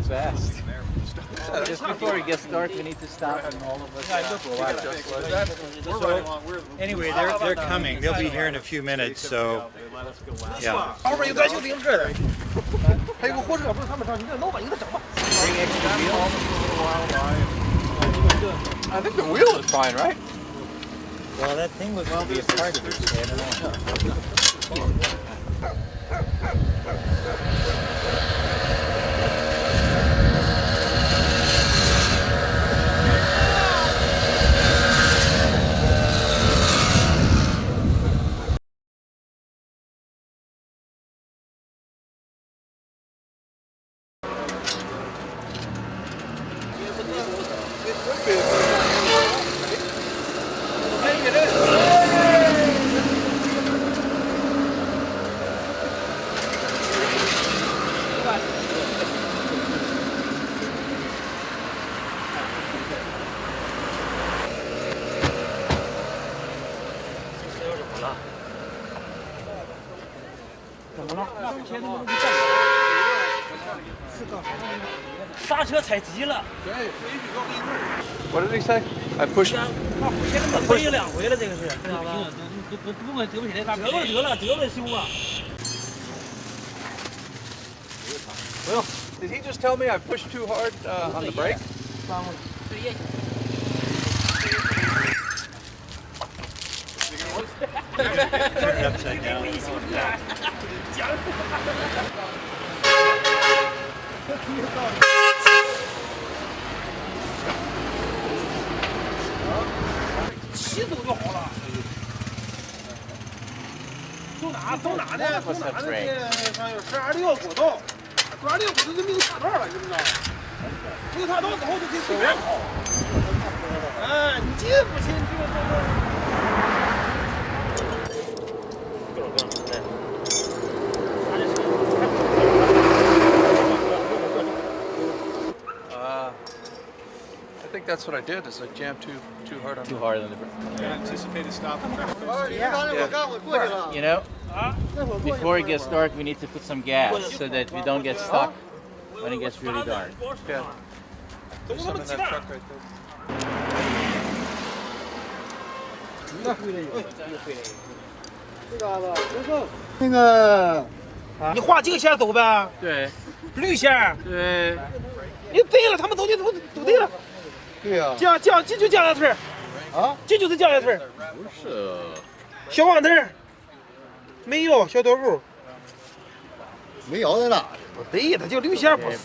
fast. Just before it gets dark, we need to stop and all of us. Anyway, they're coming. They'll be here in a few minutes, so yeah. 后边有咱就停这儿，还有个火车，不是他们上去，那老板有点整吧。 Bring extra wheel. I think the wheel is fine, right? Well, that thing was to be a part of it. So I don't know. Maybe it is. What did he say? I pushed. 回一两回了，这个是，知道吧？不会对不起来，得了，修啊！ Well, did he just tell me I pushed too hard on the brake? Turn it upside down. 骑走就好了。走哪呢？走哪呢？上有12个国道，12个国道就没有岔道了，知不知道？没有岔道之后就可以随便跑。哎，你这不行，这个。 I think that's what I did. Is I jammed too hard on. Too hard on the brake. Anticipated stop. You know, before it gets dark, we need to put some gas so that we don't get stuck when it gets really dark. Yeah. There's some in that truck right there. 那个，你画这个线走呗，对绿线，对，你对了，他们走的都对了。对呀。这就降压腿儿，啊，这就是降压腿儿。不是，小黄腿儿，没有小短裤。没摇在哪？不对，它叫绿线，不是。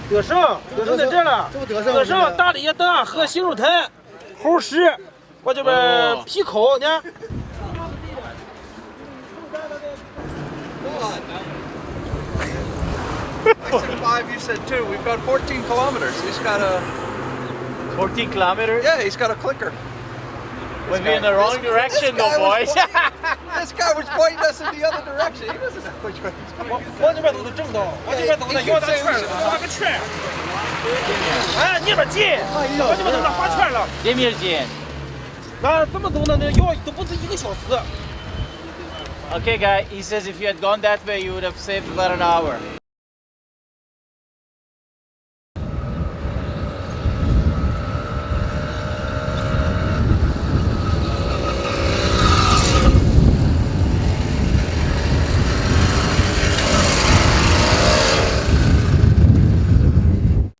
德胜在这儿了。德胜大里大和新肉台，猴石，我这边皮口呢。 I said 5, you said 2. We've got 14 kilometers. He's got a. 14 kilometers. Yeah, he's got a clicker. We're in the wrong direction, though, boys. This guy was pointing us in the other direction. He doesn't know which way he's going. 往这边走的正道，往这边走的腰打圈了，画个圈。哎，那边近，往这边走的画圈了。这边近。那这么走呢？那腰都不止1个小时。 Okay, guy. He says if you had gone that way, you would have saved about an hour.